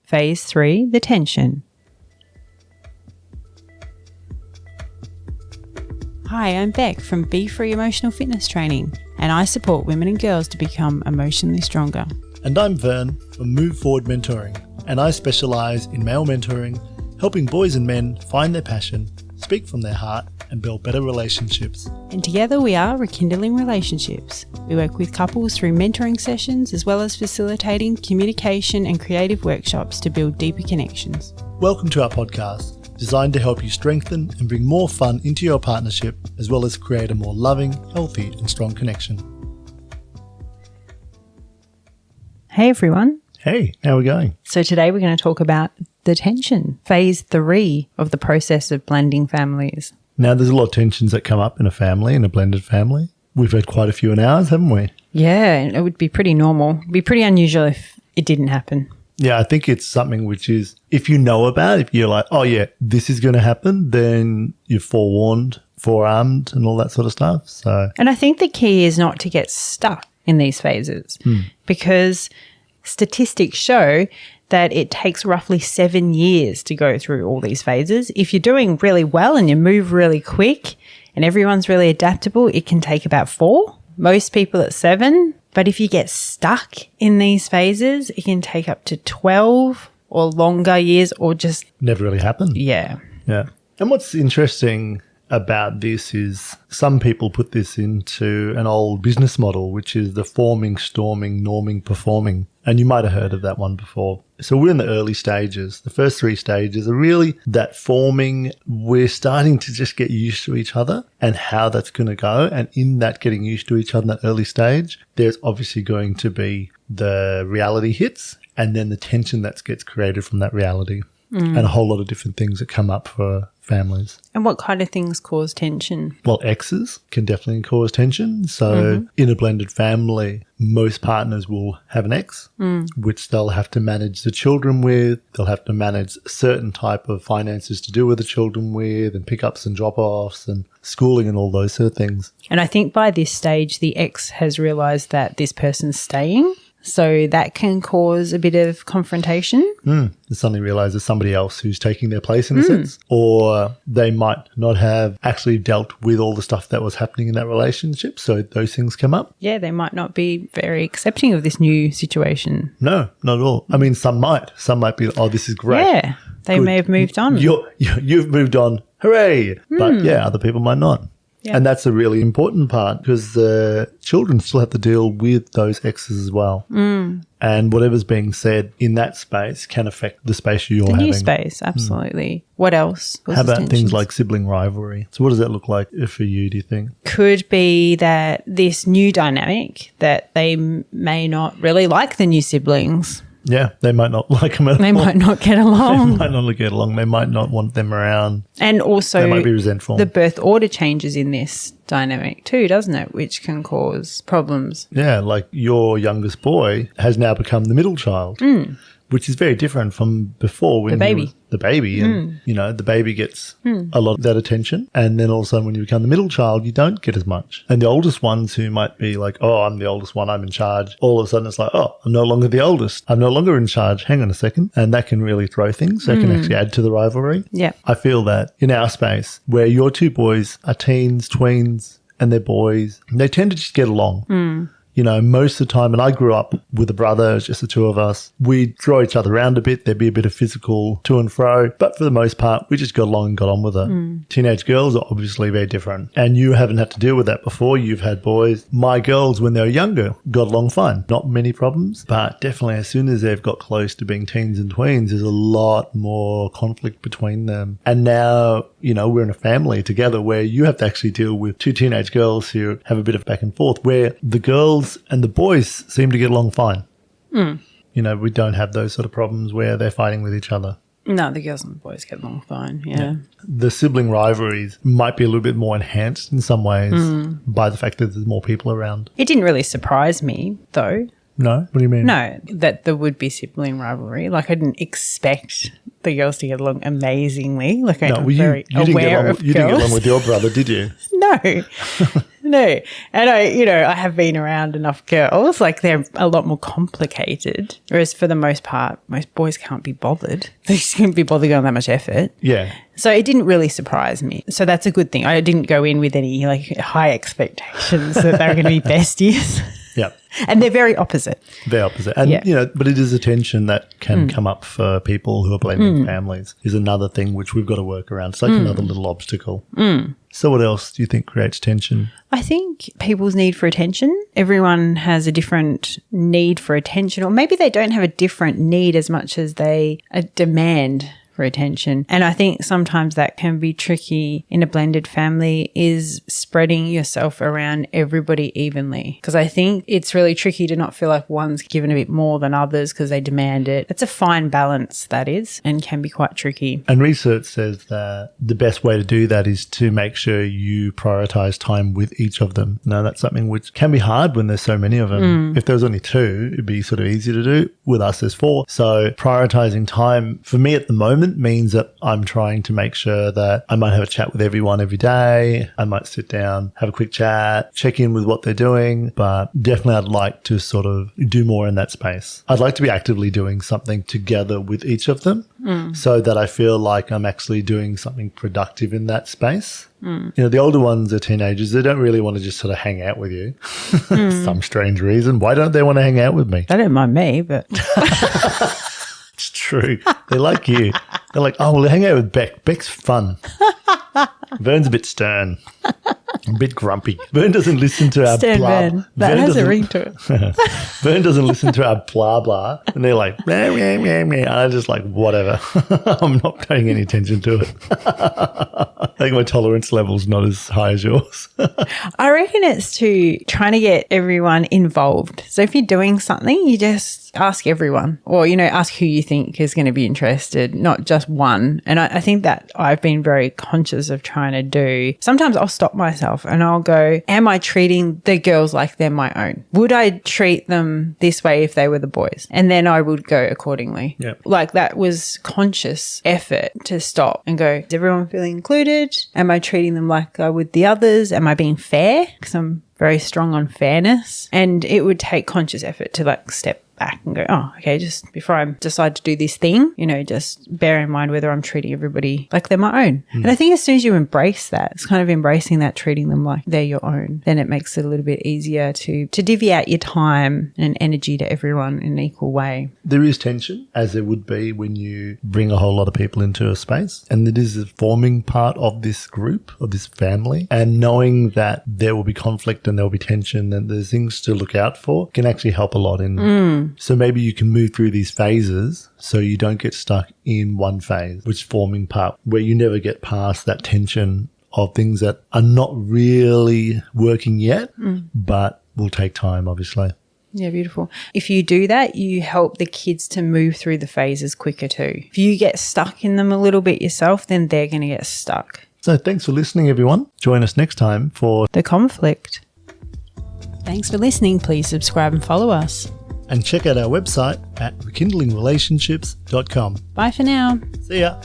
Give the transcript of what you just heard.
Phase 3, the tension. Hi, I'm Bec from Be Free Emotional Fitness Training, and I support women and girls to become emotionally stronger. And I'm Vern from Move Forward Mentoring, and I specialise in male mentoring, helping boys and men find their passion, speak from their heart, and build better relationships. And together we are Rekindling Relationships. We work with couples through mentoring sessions as well as facilitating communication and creative workshops to build deeper connections. Welcome to our podcast, designed to help you strengthen and bring more fun into your partnership, as well as create a more loving, healthy, and strong connection. Hey everyone. Hey, how are we going? So today we're going to talk about the tension, phase 3 of the process of blending families. Now, there's a lot of tensions that come up in a family, in a blended family. We've had quite a few in ours, haven't we? Yeah, it would be pretty normal. It'd be pretty unusual if it didn't happen. Yeah, I think it's something which is, if you know about it, if you're like, oh yeah, this is going to happen, then you're forewarned, forearmed and all that sort of stuff. So, and I think the key is not to get stuck in these phases because statistics show that it takes roughly 7 years to go through all these phases. If you're doing really well and you move really quick and everyone's really adaptable, it can take about 4. Most people at 7. But if you get stuck in these phases, it can take up to 12 or longer years or just never really happened. Yeah. Yeah. And what's interesting about this is some people put this into an old business model, which is the forming, storming, norming, performing. And you might have heard of that one before. So we're in the early stages. The first 3 stages are really that forming. We're starting to just get used to each other and how that's going to go. And in that getting used to each other in that early stage, there's obviously going to be the reality hits and then the tension that gets created from that reality. And a whole lot of different things that come up for families. And what kind of things cause tension? Well, exes can definitely cause tension. So in a blended family, most partners will have an ex, which they'll have to manage the children with. They'll have to manage a certain type of finances to do with the children with, and pickups and drop-offs and schooling and all those sort of things. And I think by this stage, the ex has realised that this person's staying. So that can cause a bit of confrontation. They suddenly realise there's somebody else who's taking their place in a sense. Or they might not have actually dealt with all the stuff that was happening in that relationship. So those things come up. Yeah, they might not be very accepting of this new situation. No, not at all. I mean, some might. Some might be, oh, this is great. Yeah, they may have moved on. You've moved on. Hooray. But yeah, other people might not. Yeah. And that's a really important part because the children still have to deal with those exes as well. And whatever's being said in that space can affect the space you're having. The new space, absolutely. What else? How about things like sibling rivalry? So what does that look like for you, do you think? Could be that this new dynamic that they may not really like the new siblings. Yeah, they might not like them at all. They might not get along. They might not get along. They might not want them around. And also, they might be resentful. The birth order changes in this dynamic too, doesn't it? Which can cause problems. Yeah, like your youngest boy has now become the middle child, which is very different from before when the baby. he was the baby. And, you know, the baby gets a lot of that attention. And then all of a sudden when you become the middle child, you don't get as much. And the oldest ones who might be like, oh, I'm the oldest one, I'm in charge. All of a sudden it's like, oh, I'm no longer the oldest. I'm no longer in charge. Hang on a second. And that can really throw things. That can actually add to the rivalry. Yeah. I feel that in our space where your 2 boys are teens, tweens, and they're boys, they tend to just get along. You know, most of the time, and I grew up with a brother, it was just the 2 of us, we'd throw each other around a bit. There'd be a bit of physical to and fro. But for the most part, we just got along and got on with it. Teenage girls are obviously very different. And you haven't had to deal with that before. You've had boys. My girls, when they were younger, got along fine. Not many problems. But definitely as soon as they've got close to being teens and tweens, there's a lot more conflict between them. And now, you know, we're in a family together where you have to actually deal with 2 teenage girls who have a bit of back and forth, where the girls and the boys seem to get along fine. You know, we don't have those sort of problems where they're fighting with each other. No, the girls and the boys get along fine, yeah. The sibling rivalries might be a little bit more enhanced in some ways by the fact that there's more people around. It didn't really surprise me, though. No? What do you mean? No, that there would be sibling rivalry. Like, I didn't expect the girls to get along amazingly. Like I'm well, very aware of you didn't get girls. along with your brother, did you? No. No. And I have been around enough girls, like they're a lot more complicated. Whereas for the most part, most boys can't be bothered. They just can't be bothered going that much effort. Yeah. So it didn't really surprise me. So that's a good thing. I didn't go in with any like high expectations that they were going to be besties. Yeah. And they're very opposite. Very opposite. And, but it is a tension that can come up for people who are blending families is another thing which we've got to work around. It's like another little obstacle. So what else do you think creates tension? I think people's need for attention. Everyone has a different need for attention, or maybe they don't have a different need as much as they demand for attention. And I think sometimes that can be tricky in a blended family, is spreading yourself around everybody evenly. Because I think it's really tricky to not feel like one's given a bit more than others because they demand it. It's a fine balance, that is, and can be quite tricky. And research says that the best way to do that is to make sure you prioritize time with each of them. Now, that's something which can be hard when there's so many of them. If there was only 2, it'd be sort of easy to do. With us, there's 4. So prioritizing time for me at the moment means that I'm trying to make sure that I might have a chat with everyone every day. I might sit down, have a quick chat, check in with what they're doing, but definitely I'd like to sort of do more in that space. I'd like to be actively doing something together with each of them so that I feel like I'm actually doing something productive in that space. The older ones are teenagers. They don't really want to just sort of hang out with you for some strange reason. Why don't they want to hang out with me? They don't mind me, but... It's true. They like you. They're like, oh, well, hang out with Bec. Bec's fun. Vern's a bit stern. A bit grumpy. Vern doesn't listen to our Stern blah. Vern. That has a ring to it. Vern doesn't listen to our blah, blah. And they're like, meh, meh, meh, meh. And I'm just like, whatever. I'm not paying any attention to it. I think my tolerance level's not as high as yours. I reckon it's to trying to get everyone involved. So if you're doing something, you just ask everyone, or, ask who you think is going to be interested, not just one. And I think that I've been very conscious of trying to do. Sometimes I'll stop myself and I'll go, am I treating the girls like they're my own? Would I treat them this way if they were the boys? And then I would go accordingly. Yep. Like that was conscious effort to stop and go, is everyone feeling included? Am I treating them like I would the others? Am I being fair? Because I'm very strong on fairness. And it would take conscious effort to like step back and go, oh, okay, just before I decide to do this thing, just bear in mind whether I'm treating everybody like they're my own. And I think as soon as you embrace that, it's kind of embracing that, treating them like they're your own, then it makes it a little bit easier to divvy out your time and energy to everyone in an equal way. There is tension, as there would be when you bring a whole lot of people into a space. And it is a forming part of this group, of this family. And knowing that there will be conflict and there will be tension and there's things to look out for can actually help a lot in. So maybe you can move through these phases so you don't get stuck in one phase, which is forming part, where you never get past that tension of things that are not really working yet, but will take time, obviously. Yeah, beautiful. If you do that, you help the kids to move through the phases quicker too. If you get stuck in them a little bit yourself, then they're going to get stuck. So thanks for listening, everyone. Join us next time for The Conflict. Thanks for listening. Please subscribe and follow us. And check out our website at rekindlingrelationships.com. Bye for now. See ya.